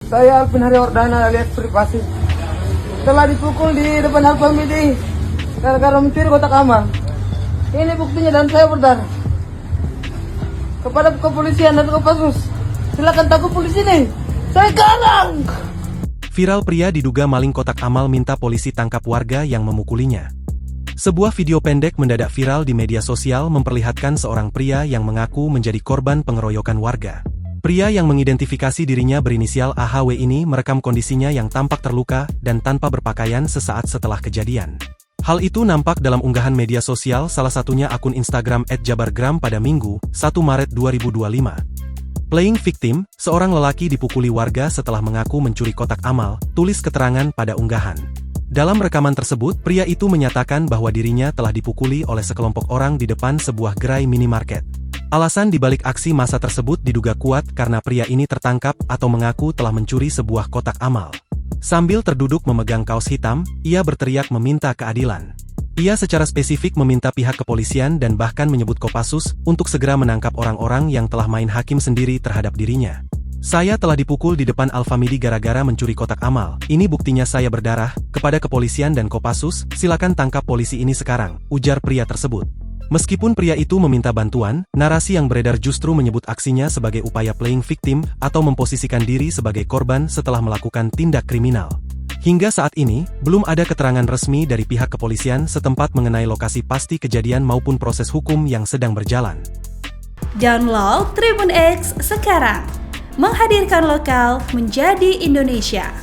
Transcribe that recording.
Saya Alvin Haryawardana alias Privasi telah dipukul di depan Alfamidi gara-gara mencuri kotak amal. Ini buktinya dan saya berdarah. Kepada kepolisian dan Kopassus, silakan tangkap polisi ini. Saya garang. Viral pria diduga maling kotak amal minta polisi tangkap warga yang memukulinya. Sebuah video pendek mendadak viral di media sosial memperlihatkan seorang pria yang mengaku menjadi korban pengeroyokan warga. Pria yang mengidentifikasi dirinya berinisial AHW ini merekam kondisinya yang tampak terluka dan tanpa berpakaian sesaat setelah kejadian. Hal itu nampak dalam unggahan media sosial salah satunya akun Instagram @jabargram pada Minggu, 1 Maret 2025. Playing victim, seorang lelaki dipukuli warga setelah mengaku mencuri kotak amal, tulis keterangan pada unggahan. Dalam rekaman tersebut, pria itu menyatakan bahwa dirinya telah dipukuli oleh sekelompok orang di depan sebuah gerai minimarket. Alasan dibalik aksi massa tersebut diduga kuat karena pria ini tertangkap atau mengaku telah mencuri sebuah kotak amal. Sambil terduduk memegang kaos hitam, ia berteriak meminta keadilan. Ia secara spesifik meminta pihak kepolisian dan bahkan menyebut Kopassus untuk segera menangkap orang-orang yang telah main hakim sendiri terhadap dirinya. Saya telah dipukul di depan Alfamidi gara-gara mencuri kotak amal. Ini buktinya saya berdarah. Kepada kepolisian dan Kopassus, silakan tangkap polisi ini sekarang, ujar pria tersebut. Meskipun pria itu meminta bantuan, narasi yang beredar justru menyebut aksinya sebagai upaya playing victim atau memposisikan diri sebagai korban setelah melakukan tindak kriminal. Hingga saat ini, belum ada keterangan resmi dari pihak kepolisian setempat mengenai lokasi pasti kejadian maupun proses hukum yang sedang berjalan. Download Tribun X sekarang, menghadirkan lokal menjadi Indonesia.